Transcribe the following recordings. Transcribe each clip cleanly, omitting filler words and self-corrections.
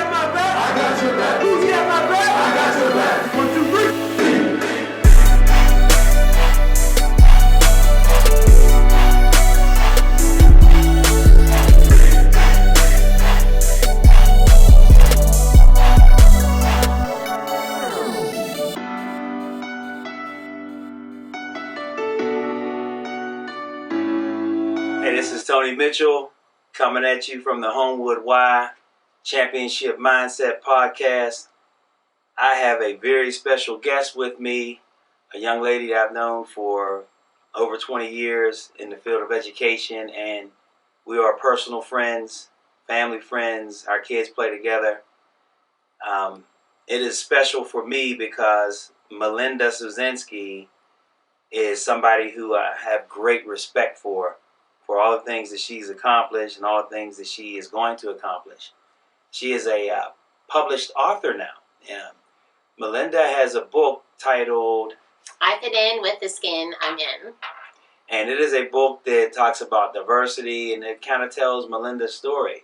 got my back? I got your back. Who's got my back? I got your back. 1, 2, 3. Hey, this is Tony Mitchell coming at you from the Homewood Y Championship Mindset podcast. I have a very special guest with me, a young lady that I've known for over 20 years in the field of education, and we are personal friends, family friends. Our kids play together. It is special for me because Melinda Suzensky is somebody who I have great respect for all the things that she's accomplished and all the things that she is going to accomplish. She is a published author now. Melinda has a book titled I Fit In with the Skin I'm In. And it is a book that talks about diversity, and it kind of tells Melinda's story.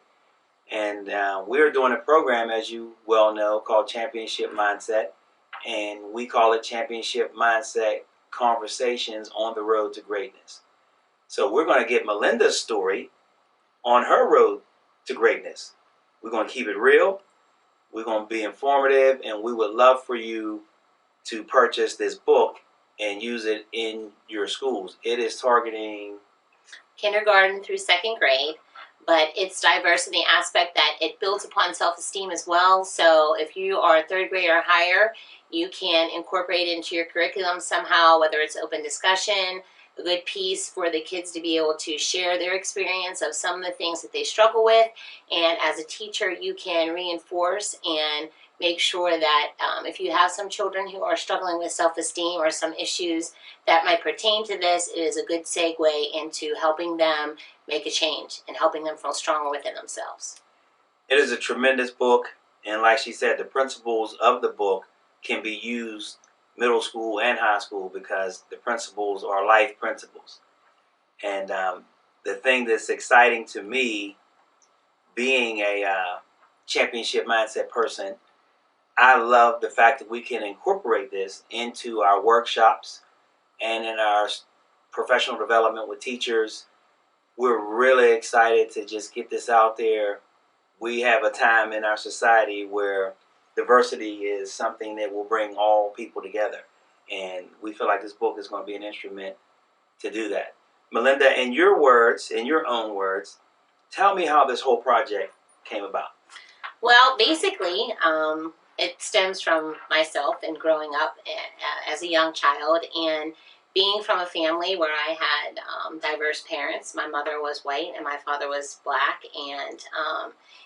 And we're doing a program, as you well know, called Championship Mindset. And we call it Championship Mindset Conversations on the Road to Greatness. So we're going to get Melinda's story on her road to greatness. We're going to keep it real. We're going to be informative, and we would love for you to purchase this book and use it in your schools. It is targeting kindergarten through 2nd grade, but its diversity aspect that it builds upon self-esteem as well. So if you are a 3rd grade or higher, you can incorporate it into your curriculum somehow, whether it's open discussion, a good piece for the kids to be able to share their experience of some of the things that they struggle with. And as a teacher, you can reinforce and make sure that if you have some children who are struggling with self-esteem or some issues that might pertain to this, it is a good segue into helping them make a change and helping them feel stronger within themselves. It is a tremendous book, and like she said, the principles of the book can be used middle school and high school because the principles are life principles. And the thing that's exciting to me, being a championship mindset person, I love the fact that we can incorporate this into our workshops and in our professional development with teachers. We're really excited to just get this out there. We have a time in our society where diversity is something that will bring all people together. And we feel like this book is going to be an instrument to do that. Melinda, in your words, in your own words, tell me how this whole project came about. Well, basically, it stems from myself and growing up as a young child and being from a family where I had diverse parents. My mother was white and my father was black, and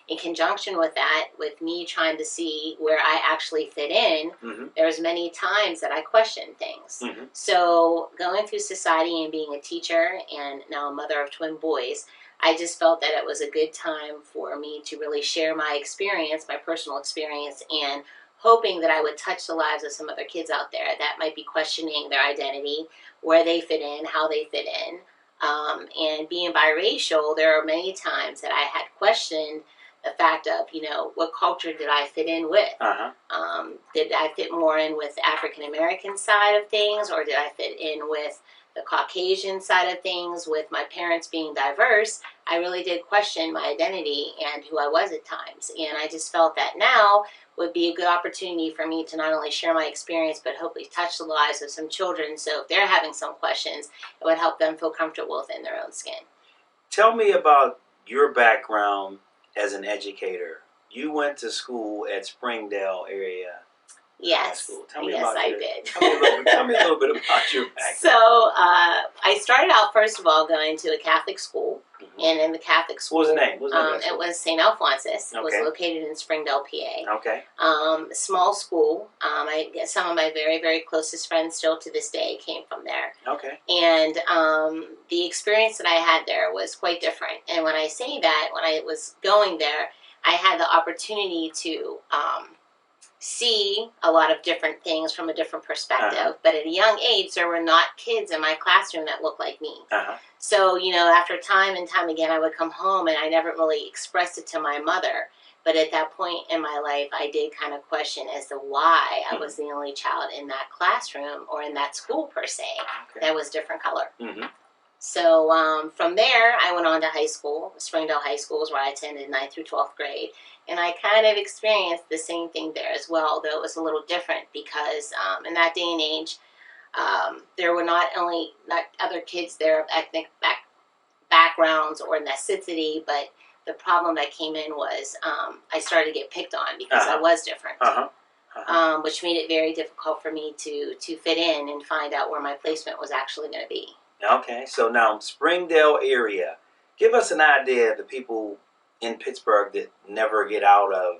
in conjunction with that, with me trying to see where I actually fit in, there was many times that I questioned things. So going through society and being a teacher and now a mother of twin boys, I just felt that it was a good time for me to really share my experience, my personal experience, and hoping that I would touch the lives of some other kids out there that might be questioning their identity, where they fit in, how they fit in. And being biracial, there are many times that I had questioned the fact of, what culture did I fit in with? Did I fit more in with the African-American side of things, or did I fit in with the Caucasian side of things? With my parents being diverse, I really did question my identity and who I was at times. And I just felt that now would be a good opportunity for me to not only share my experience, but hopefully touch the lives of some children. So if they're having some questions, it would help them feel comfortable within their own skin. Tell me about your background as an educator. You went to school at Springdale area. Yes, I did. Tell me a little bit about your background. So I started out, first of all, going to a Catholic school. And in the Catholic school, what was the name? It was St. Alphonsus. Okay. It was located in Springdale, PA. Okay. Small school. Some of my very, very closest friends still to this day came from there. Okay. And the experience that I had there was quite different. And when I say that, when I was going there, I had the opportunity to see a lot of different things from a different perspective. But at a young age, there were not kids in my classroom that looked like me. So, after time and time again, I would come home and I never really expressed it to my mother But at that point in my life, I did kind of question as to why I was the only child in that classroom or in that school per se that was different color. So from there, I went on to high school. Springdale High School is where I attended 9th through 12th grade. And I kind of experienced the same thing there as well, though it was a little different because in that day and age, there were not other kids there of ethnic backgrounds or necessity, but the problem that came in was I started to get picked on because I was different, which made it very difficult for me to fit in and find out where my placement was actually going to be. Okay, so now Springdale area. Give us an idea of the people in Pittsburgh that never get out of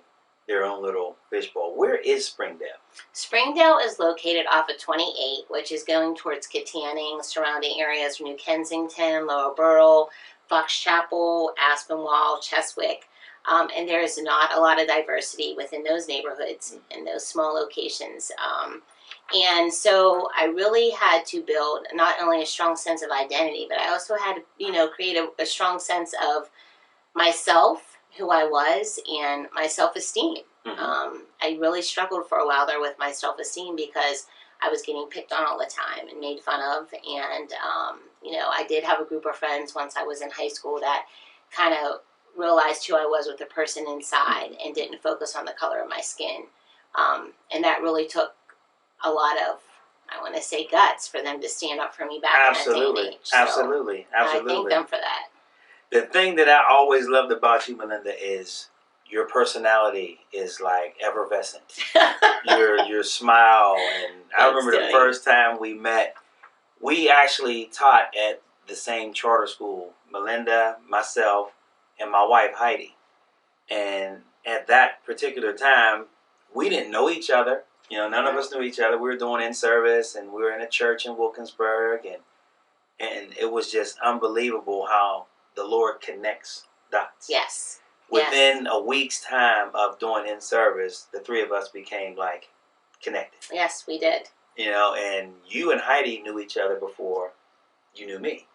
their own little fishbowl. Where is Springdale? Springdale is located off of 28, which is going towards Kittanning, surrounding areas New Kensington, Lower Borough, Fox Chapel, Aspinwall, Cheswick. And there is not a lot of diversity within those neighborhoods and those small locations. And so I really had to build not only a strong sense of identity, but I also had to, create a strong sense of myself, who I was, and my self-esteem. I really struggled for a while there with my self-esteem because I was getting picked on all the time and made fun of. And, I did have a group of friends once I was in high school that kind of realized who I was with the person inside and didn't focus on the color of my skin. And that really took a lot of, I want to say, guts for them to stand up for me back in that day and age. So Absolutely. I thank them for that. The thing that I always loved about you, Melinda, is your personality is like effervescent. your smile, and I remember the first time we met. We actually taught at the same charter school. Melinda, myself, and my wife Heidi. And at that particular time, we didn't know each other. None of us knew each other. We were doing in-service, and we were in a church in Wilkinsburg, and it was just unbelievable how the Lord connects dots. Yes. Within a week's time of doing in-service, the three of us became like connected. Yes, we did. And you and Heidi knew each other before you knew me.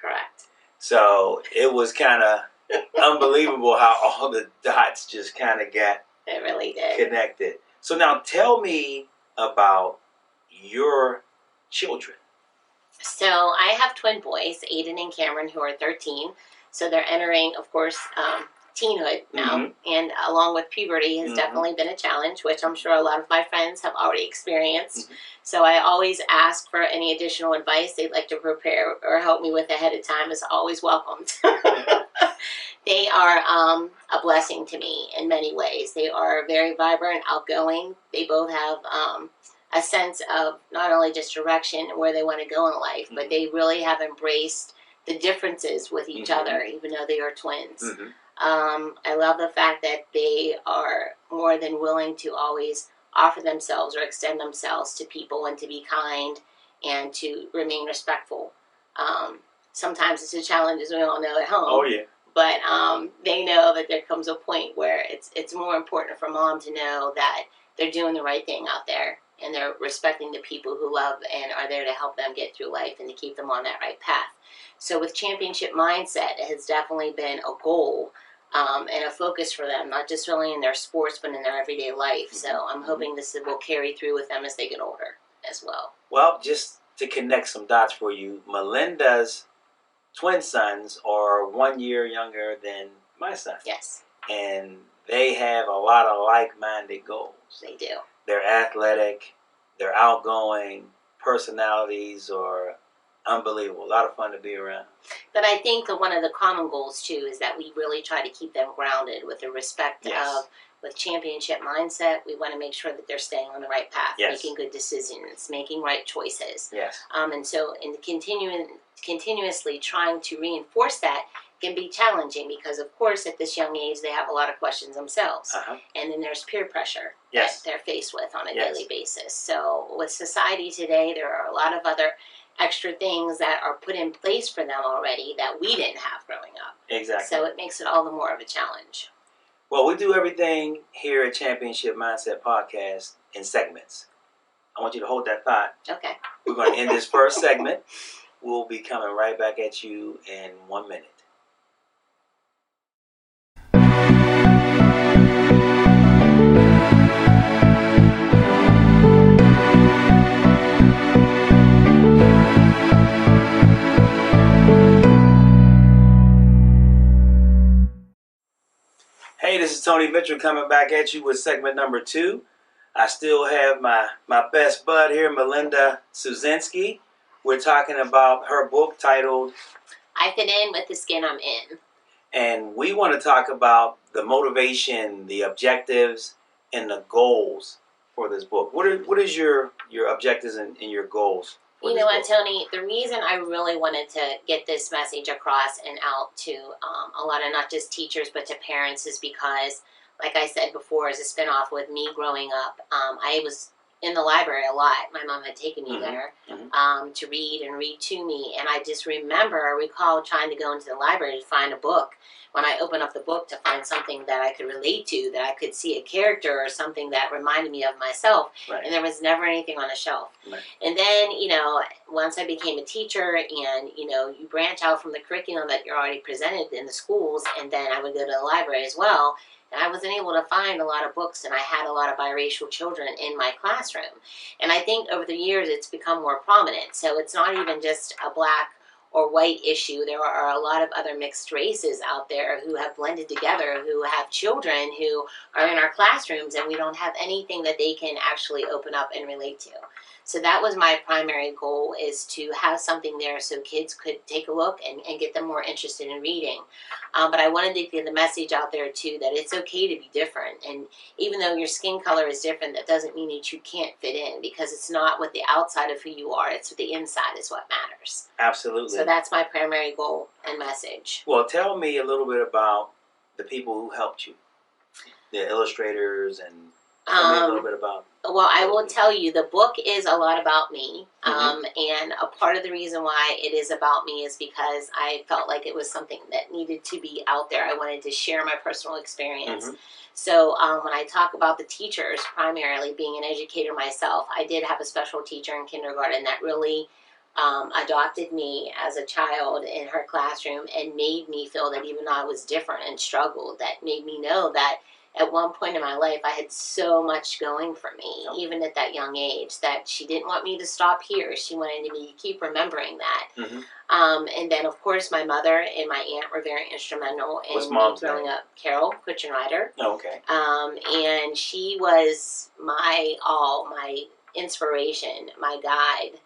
Correct. So it was kind of unbelievable how all the dots just kind of got It really did. connected. So now tell me about your children. So I have twin boys, Aiden and Cameron, who are 13. So they're entering, of course, teenhood now. And along with puberty has definitely been a challenge, which I'm sure a lot of my friends have already experienced. So I always ask for any additional advice they'd like to prepare or help me with ahead of time. Is always welcomed. They are a blessing to me in many ways. They are very vibrant, outgoing. They both have a sense of not only just direction and where they want to go in life, but they really have embraced the differences with each other, even though they are twins. I love the fact that they are more than willing to always offer themselves or extend themselves to people and to be kind and to remain respectful. Sometimes it's a challenge, as we all know, at home. Oh, yeah. But they know that there comes a point where it's more important for mom to know that they're doing the right thing out there and they're respecting the people who love and are there to help them get through life and to keep them on that right path. So with Championship Mindset, it has definitely been a goal and a focus for them, not just really in their sports, but in their everyday life. So I'm hoping this will carry through with them as they get older as well. Well, just to connect some dots for you, Melinda's twin sons are 1 year younger than my son. Yes. And they have a lot of like-minded goals. They do. They're athletic, they're outgoing, personalities are unbelievable. A lot of fun to be around. But I think that one of the common goals, too, is that we really try to keep them grounded with the respect of, with Championship Mindset, we want to make sure that they're staying on the right path, making good decisions, making right choices. Yes. And so in continuously trying to reinforce that can be challenging because, of course, at this young age, they have a lot of questions themselves. And then there's peer pressure that they're faced with on a daily basis. So with society today, there are a lot of other extra things that are put in place for them already that we didn't have growing up. Exactly. So it makes it all the more of a challenge. Well, we do everything here at Championship Mindset Podcast in segments. I want you to hold that thought. Okay. We're going to end this first segment. We'll be coming right back at you in 1 minute. Hey, this is Tony Mitchell coming back at you with segment number 2. I still have my best bud here, Melinda Suzensky. We're talking about her book titled I Fit In with the Skin I'm In. And we want to talk about the motivation, the objectives, and the goals for this book. What is your objectives and your goals for You this know what, book? Tony? The reason I really wanted to get this message across and out to a lot of not just teachers but to parents is because, like I said before, as a spinoff with me growing up, I was in the library a lot. My mom had taken me there to read and read to me, and I just recall trying to go into the library to find a book. When I opened up the book to find something that I could relate to, that I could see a character or something that reminded me of myself, Right. and there was never anything on the shelf. Right. And then, once I became a teacher and, you branch out from the curriculum that you're already presented in the schools, and then I would go to the library as well, and I wasn't able to find a lot of books, and I had a lot of biracial children in my classroom. And I think over the years it's become more prominent. So it's not even just a black or white issue. There are a lot of other mixed races out there who have blended together, who have children who are in our classrooms, and we don't have anything that they can actually open up and relate to. So that was my primary goal, is to have something there so kids could take a look and get them more interested in reading. But I wanted to get the message out there too, that it's okay to be different. And even though your skin color is different, that doesn't mean that you can't fit in, because it's not what the outside of who you are, it's what the inside is what matters. Absolutely. So that's my primary goal and message. Well, tell me a little bit about the people who helped you, the illustrators, and tell me a little bit about. Well, I will tell you, the book is a lot about me, and a part of the reason why it is about me is because I felt like it was something that needed to be out there. I wanted to share my personal experience. So when I talk about the teachers, primarily being an educator myself, I did have a special teacher in kindergarten that really adopted me as a child in her classroom and made me feel that even though I was different and struggled, that made me know that at one point in my life, I had so much going for me, even at that young age, that she didn't want me to stop here. She wanted me to keep remembering that. And then, of course, my mother and my aunt were very instrumental in me growing up. Carol Kutchenreiter. Oh, okay. And she was my all, my inspiration, my guide.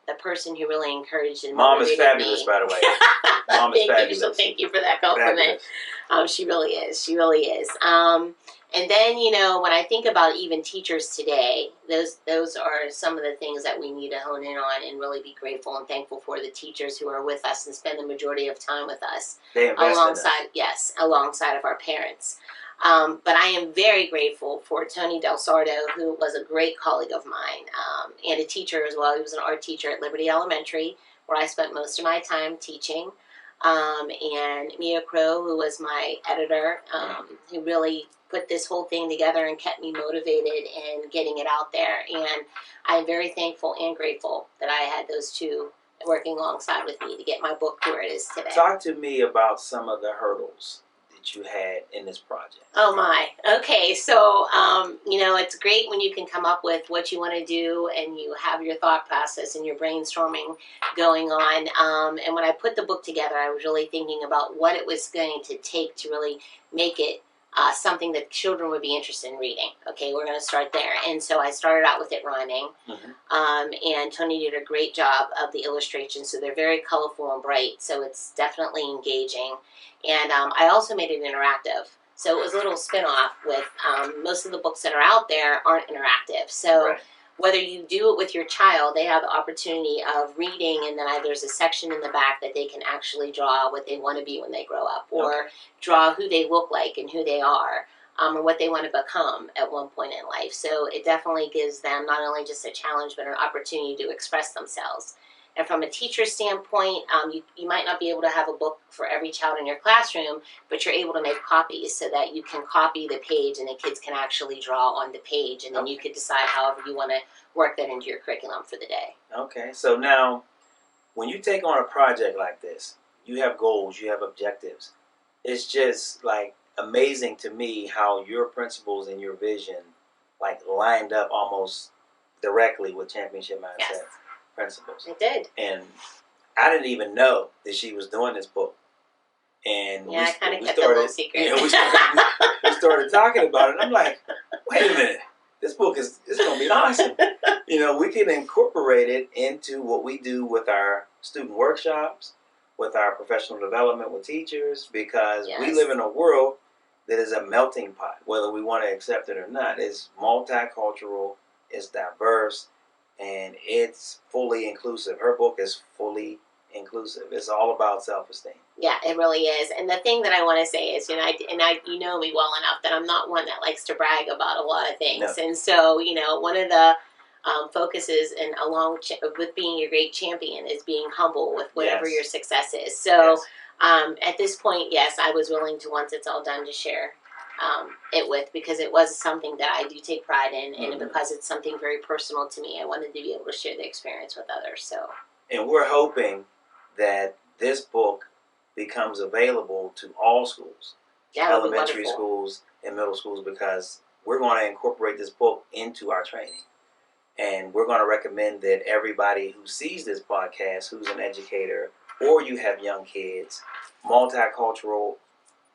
The person who really encouraged and Mom is fabulous, me. by the way. Mom is fabulous. So thank you for that compliment. She really is. She really is. And then, when I think about even teachers today, those are some of the things that we need to hone in on and really be grateful and thankful for, the teachers who are with us and spend the majority of time with us. They invest alongside, in us. Yes, alongside of our parents. But I am very grateful for Tony Del Sardo, who was a great colleague of mine, and a teacher as well. He was an art teacher at Liberty Elementary, where I spent most of my time teaching. And Mia Crow, who was my editor, who really put this whole thing together and kept me motivated in getting it out there. And I'm very thankful and grateful that I had those two working alongside with me to get my book to where it is today. Talk to me about some of the hurdles that you had in this project. Oh my. Okay. So, it's great when you can come up with what you want to do and you have your thought process and your brainstorming going on. And when I put the book together, I was really thinking about what it was going to take to really make it something that children would be interested in reading. Okay, we're going to start there. And so I started out with it rhyming. And Tony did a great job of the illustrations. So they're very colorful and bright. So it's definitely engaging. And I also made it interactive. So it was a little spin-off with most of the books that are out there aren't interactive. So whether you do it with your child, they have the opportunity of reading, and then there's a section in the back that they can actually draw what they want to be when they grow up, or draw who they look like and who they are, or what they want to become at one point in life. So it definitely gives them not only just a challenge, but an opportunity to express themselves. And from a teacher standpoint, you might not be able to have a book for every child in your classroom, but you're able to make copies so that you can copy the page and the kids can actually draw on the page. And then you could decide however you want to work that into your curriculum for the day. Okay, so now when you take on a project like this, you have goals, you have objectives. It's just like amazing to me how your principles and your vision like lined up almost directly with Championship Mindset principles. It did. And I didn't even know that she was doing this book. And yeah, I kind of we kept it a little started, secret. you know, we started talking about it. And I'm like, wait a minute, this book it's going to be awesome. You know, we can incorporate it into what we do with our student workshops, with our professional development with teachers, because we Yes. live in a world that is a melting pot, whether we want to accept it or not. It's multicultural, it's diverse, and it's fully inclusive. Her book is fully inclusive. It's all about self-esteem. Yeah, it really is. And the thing that I want to say is, you know, you know me well enough that I'm not one that likes to brag about a lot of things. No. And so, you know, one of the focuses and with being a great champion is being humble with whatever Yes. your success is. So Yes. at this point, yes, I was willing to, once it's all done, to share it with, because it was something that I do take pride in, and because it's something very personal to me, I wanted to be able to share the experience with others. So, and we're hoping that this book becomes available to all schools, elementary schools and middle schools, because we're going to incorporate this book into our training. And we're going to recommend that everybody who sees this podcast, who's an educator, or you have young kids, multicultural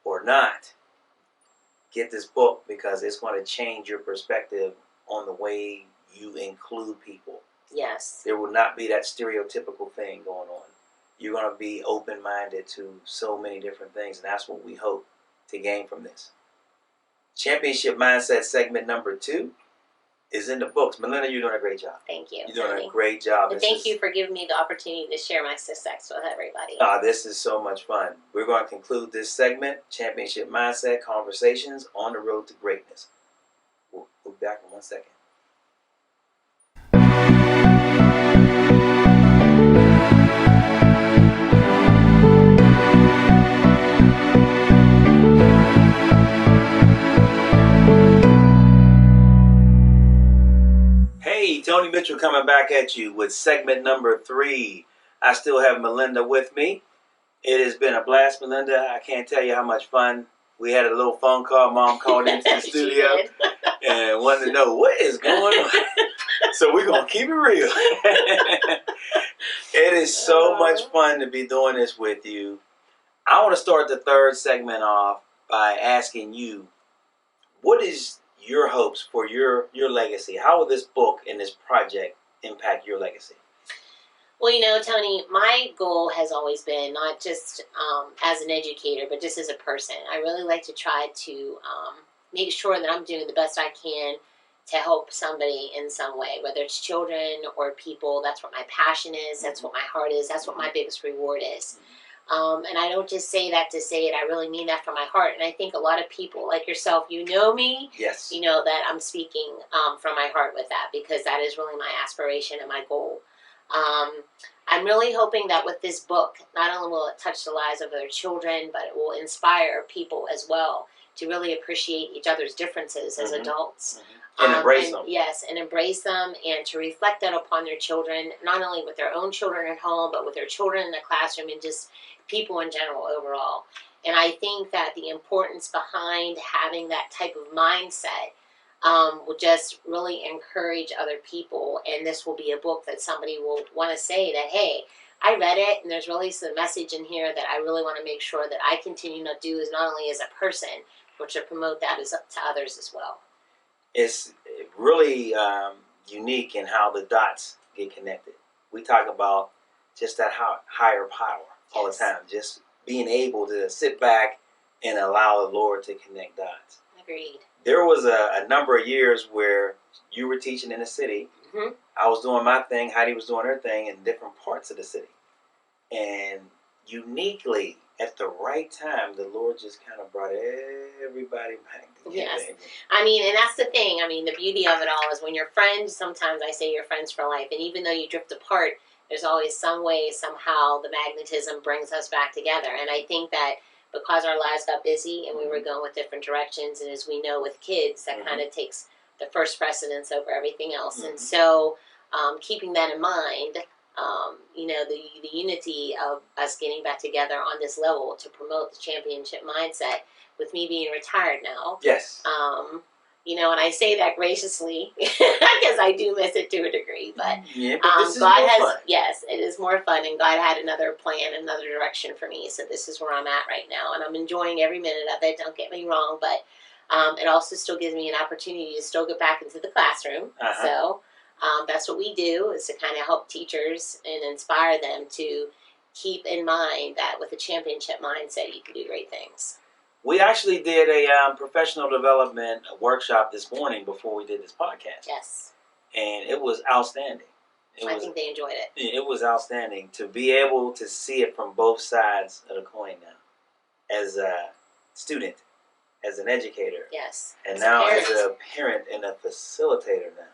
or not, get this book, because it's going to change your perspective on the way you include people. Yes. There will not be that stereotypical thing going on. You're going to be open-minded to so many different things, and that's what we hope to gain from this. Championship Mindset segment number 2 is in the books. Melinda, you're doing a great job. Thank you. You're doing a great job. And thank you for giving me the opportunity to share my success with everybody. This is so much fun. We're going to conclude this segment, Championship Mindset Conversations on the Road to Greatness. We'll be back in 1 second. Hey, Tony Mitchell coming back at you with segment number 3. I still have Melinda with me. It has been a blast, Melinda. I can't tell you how much fun. We had a little phone call. Mom called into the studio and wanted to know what is going on. So we're going to keep it real. It is so much fun to be doing this with you. I want to start the third segment off by asking you, what is your hopes for your legacy? How will this book and this project impact your legacy? Well, you know, Tony, my goal has always been not just as an educator, but just as a person. I really like to try to make sure that I'm doing the best I can to help somebody in some way, whether it's children or people. That's what my passion is. That's what my heart is. That's what my biggest reward is. And I don't just say that to say it. I really mean that from my heart. And I think a lot of people like yourself, you know me. Yes. You know that I'm speaking from my heart with that, because that is really my aspiration and my goal. I'm really hoping that with this book, not only will it touch the lives of other children, but it will inspire people as well to really appreciate each other's differences as adults. And embrace them. Yes, and embrace them, and to reflect that upon their children, not only with their own children at home, but with their children in the classroom and just people in general overall. And I think that the importance behind having that type of mindset will just really encourage other people. And this will be a book that somebody will want to say that, hey, I read it, and there's really some message in here that I really want to make sure that I continue to do, is not only as a person, but to promote that to others as well. It's really unique in how the dots get connected. We talk about just that higher power all the time, just being able to sit back and allow the Lord to connect dots. Agreed. There was a number of years where you were teaching in the city. Mm-hmm. I was doing my thing. Heidi was doing her thing in different parts of the city. And uniquely, at the right time, the Lord just kind of brought everybody back together. Yes. I mean, and that's the thing. I mean, the beauty of it all is when you're friends, sometimes I say you're friends for life. And even though you drift apart, there's always some way, somehow, the magnetism brings us back together. And I think that because our lives got busy and we were going with different directions, and as we know with kids, that kind of takes the first precedence over everything else. And so keeping that in mind, you know, the unity of us getting back together on this level to promote the championship mindset, with me being retired now. Yes. And I say that graciously because I do miss it to a degree. But this is God more has, fun. yes, it is more fun, and God had another plan, another direction for me. So this is where I'm at right now, and I'm enjoying every minute of it. Don't get me wrong, but it also still gives me an opportunity to still get back into the classroom. So that's what we do, is to kind of help teachers and inspire them to keep in mind that with a championship mindset, you can do great things. We actually did a professional development workshop this morning before we did this podcast. Yes. And it was outstanding. I think they enjoyed it. It was outstanding to be able to see it from both sides of the coin now. As a student, as an educator. Yes. And now as a parent and a facilitator now.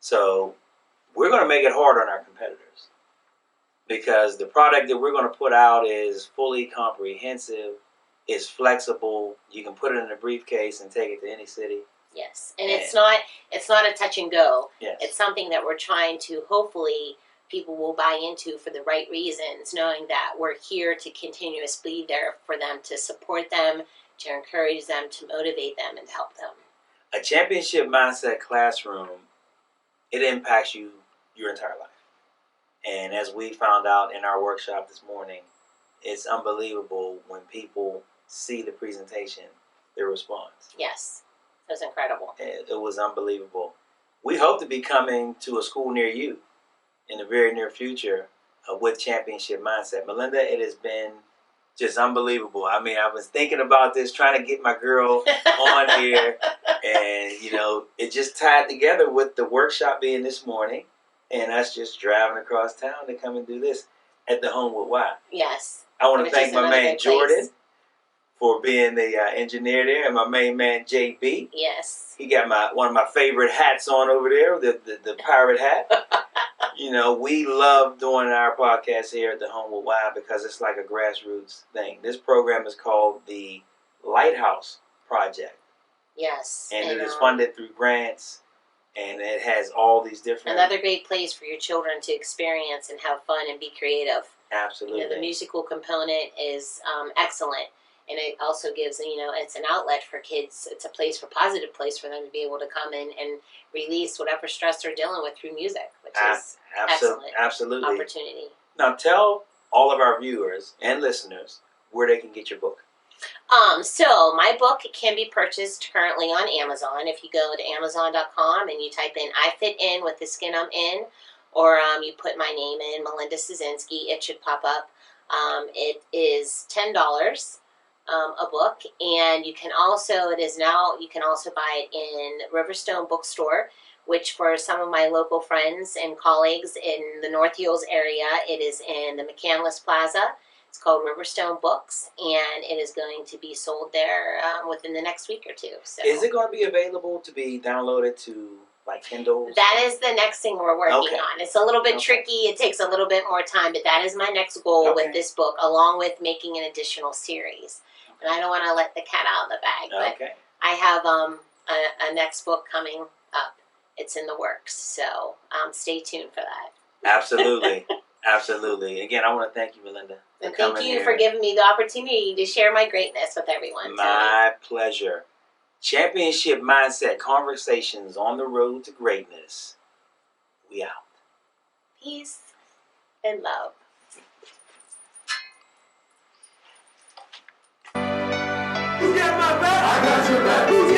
So we're going to make it hard on our competitors. Because the product that we're going to put out is fully comprehensive. It's flexible. You can put it in a briefcase and take it to any city. Yes, and it's not a touch and go. Yes. It's something that we're trying to, hopefully people will buy into for the right reasons, knowing that we're here to continuously be there for them, to support them, to encourage them, to motivate them, and to help them. A championship mindset classroom, it impacts you your entire life. And as we found out in our workshop this morning, it's unbelievable when people see the presentation, their response. Yes, it was incredible. It was unbelievable. We hope to be coming to a school near you in the very near future with Championship Mindset. Melinda, it has been just unbelievable. I mean, I was thinking about this, trying to get my girl on here, and it just tied together with the workshop being this morning and us just driving across town to come and do this at the Homewood Y. Yes. I want to thank my man Jordan for being the engineer there, and my main man JB. Yes. He got one of my favorite hats on over there, the pirate hat. We love doing our podcast here at the Homewood Y because it's like a grassroots thing. This program is called the Lighthouse Project. Yes. And it is funded through grants, and it has all these different... Another great place for your children to experience and have fun and be creative. Absolutely. The musical component is excellent. And it also gives, it's an outlet for kids. It's a positive place for them to be able to come in and release whatever stress they're dealing with through music, which is excellent. Absolutely. Opportunity. Now tell all of our viewers and listeners where they can get your book. So my book can be purchased currently on Amazon. If you go to Amazon.com and you type in "I Fit In" with the skin I'm in, or you put my name in, Melinda Suzensky, it should pop up. It is $10. A book, and you can also buy it in Riverstone Bookstore, which for some of my local friends and colleagues in the North Hills area, it is in the McCandless Plaza. It's called Riverstone Books, and it is going to be sold there within the next week or two. So, is it going to be available to be downloaded to like Kindle? That is the next thing we're working on. It's a little bit tricky. It takes a little bit more time, but that is my next goal with this book, along with making an additional series. And I don't want to let the cat out of the bag, but I have a next book coming up. It's in the works, so stay tuned for that. Absolutely. Absolutely. Again, I want to thank you, Melinda. And thank you for giving me the opportunity to share my greatness with everyone. My pleasure. Championship Mindset, conversations on the road to greatness. We out. Peace and love. You got my back. I got your back.